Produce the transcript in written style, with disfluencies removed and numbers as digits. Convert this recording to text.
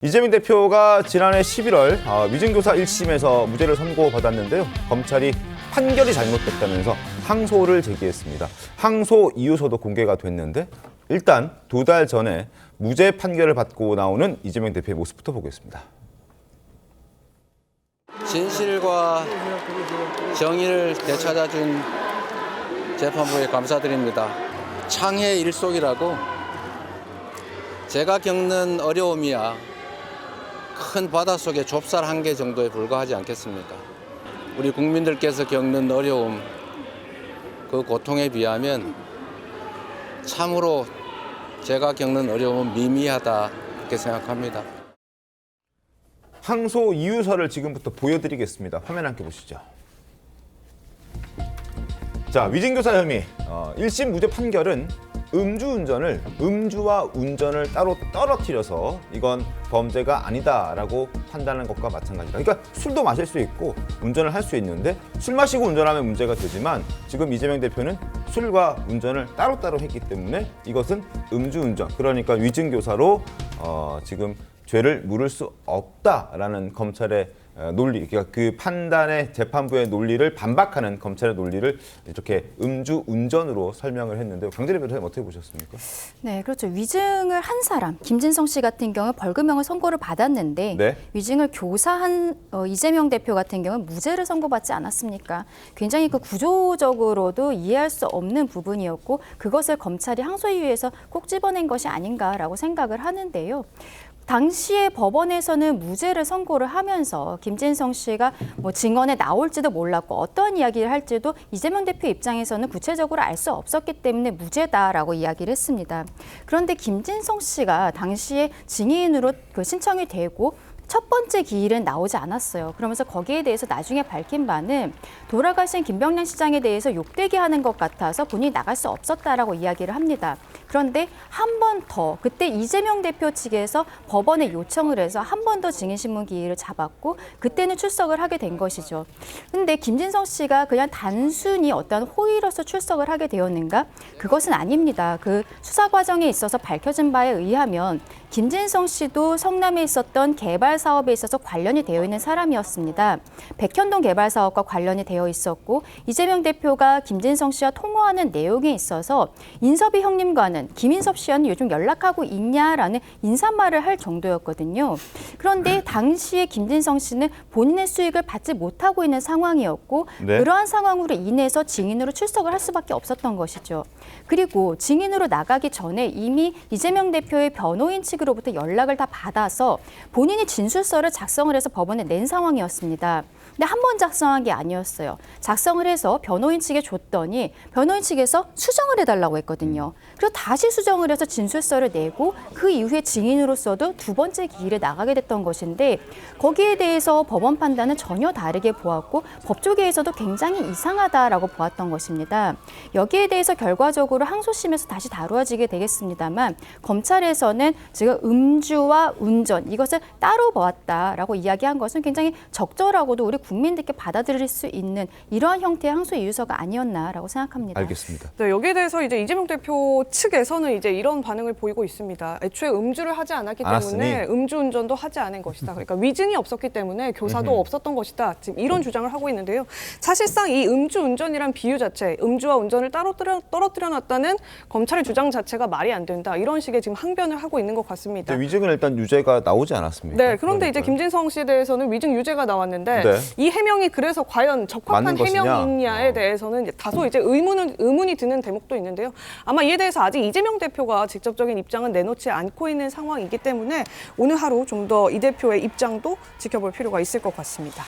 이재명 대표가 지난해 11월 위증교사 1심에서 무죄를 선고받았는데요. 검찰이 판결이 잘못됐다면서 항소를 제기했습니다. 항소 이유서도 공개가 됐는데 일단 2달 전에 무죄 판결을 받고 나오는 이재명 대표의 모습부터 보겠습니다. 진실과 정의를 되찾아준 재판부에 감사드립니다. 창의 일속이라고 제가 겪는 어려움이야 큰 바닷속의 좁쌀 한 개 정도에 불과하지 않겠습니까? 우리 국민들께서 겪는 어려움, 그 고통에 비하면 참으로 제가 겪는 어려움은 미미하다 이렇게 생각합니다. 항소 이유서를 지금부터 보여드리겠습니다. 화면 함께 보시죠. 자, 위증교사 혐의 1심 무죄 판결은 음주와 운전을 따로 떨어뜨려서 이건 범죄가 아니다라고 판단한 것과 마찬가지다. 그러니까 술도 마실 수 있고 운전을 할 수 있는데 술 마시고 운전하면 문제가 되지만 지금 이재명 대표는 술과 운전을 따로따로 했기 때문에 이것은 음주운전, 그러니까 위증교사로 지금 죄를 물을 수 없다라는 검찰의 논리, 그러니까 그 판단의 재판부의 논리를 반박하는 검찰의 논리를 이렇게 음주운전으로 설명을 했는데요. 강대리 변호사님 어떻게 보셨습니까? 네, 그렇죠. 위증을 한 사람, 김진성 씨 같은 경우 벌금형을 선고를 받았는데 네. 위증을 교사한 이재명 대표 같은 경우는 무죄를 선고받지 않았습니까? 굉장히 그 구조적으로도 이해할 수 없는 부분이었고 그것을 검찰이 항소 이유에서 꼭 집어낸 것이 아닌가라고 생각을 하는데요. 당시에 법원에서는 무죄를 선고를 하면서 김진성 씨가 뭐 증언에 나올지도 몰랐고 어떤 이야기를 할지도 이재명 대표 입장에서는 구체적으로 알 수 없었기 때문에 무죄다라고 이야기를 했습니다. 그런데 김진성 씨가 당시에 증인으로 신청이 되고 첫 번째 기일은 나오지 않았어요. 그러면서 거기에 대해서 나중에 밝힌 바는 돌아가신 김병량 시장에 대해서 욕되게 하는 것 같아서 본인이 나갈 수 없었다라고 이야기를 합니다. 그런데 한 번 더, 그때 이재명 대표 측에서 법원에 요청을 해서 한 번 더 증인신문 기일을 잡았고 그때는 출석을 하게 된 것이죠. 근데 김진성 씨가 그냥 단순히 어떤 호의로서 출석을 하게 되었는가? 그것은 아닙니다. 그 수사 과정에 있어서 밝혀진 바에 의하면 김진성 씨도 성남에 있었던 개발 사업에 있어서 관련이 되어 있는 사람이었습니다. 백현동 개발 사업과 관련이 되어 있었고 이재명 대표가 김진성 씨와 통화하는 내용에 있어서 인섭이 형님과는 김인섭 씨와는 요즘 연락하고 있냐라는 인사말을 할 정도였거든요. 그런데 당시에 김진성 씨는 본인의 수익을 받지 못하고 있는 상황이었고 네. 그러한 상황으로 인해서 증인으로 출석을 할 수밖에 없었던 것이죠. 그리고 증인으로 나가기 전에 이미 이재명 대표의 변호인 측으로부터 연락을 다 받아서 본인이 진술서를 작성을 해서 법원에 낸 상황이었습니다. 근데 한 번 작성한 게 아니었어요. 작성을 해서 변호인 측에 줬더니 변호인 측에서 수정을 해달라고 했거든요. 그래서 다시 수정을 해서 진술서를 내고 그 이후에 증인으로서도 두 번째 기일에 나가게 됐던 것인데 거기에 대해서 법원 판단은 전혀 다르게 보았고 법조계에서도 굉장히 이상하다라고 보았던 것입니다. 여기에 대해서 결과적으로 항소심에서 다시 다루어지게 되겠습니다만 검찰에서는 지금 음주와 운전 이것을 따로 보았다라고 이야기한 것은 굉장히 적절하고도 우리 국민들께 받아들일 수 있는 이러한 형태의 항소 이유서가 아니었나라고 생각합니다. 알겠습니다. 네, 여기에 대해서 이제 이재명 대표 측에서는 이제 이런 반응을 보이고 있습니다. 애초에 음주를 하지 않았기 때문에 음주운전도 하지 않은 것이다. 그러니까 위증이 없었기 때문에 교사도 없었던 것이다. 지금 이런 주장을 하고 있는데요. 사실상 이 음주운전이란 비유 자체, 음주와 운전을 따로 떨어뜨려 놨다는 검찰의 주장 자체가 말이 안 된다. 이런 식의 지금 항변을 하고 있는 것 같습니다. 위증은 일단 유죄가 나오지 않았습니까? 네, 그런데 이제 김진성 씨에 대해서는 위증 유죄가 나왔는데 네. 이 해명이 그래서 과연 적합한 해명이냐에 대해서는 이제 다소 이제 의문이 드는 대목도 있는데요. 아마 이에 대해서 아직 이재명 대표가 직접적인 입장은 내놓지 않고 있는 상황이기 때문에 오늘 하루 좀 더 이 대표의 입장도 지켜볼 필요가 있을 것 같습니다.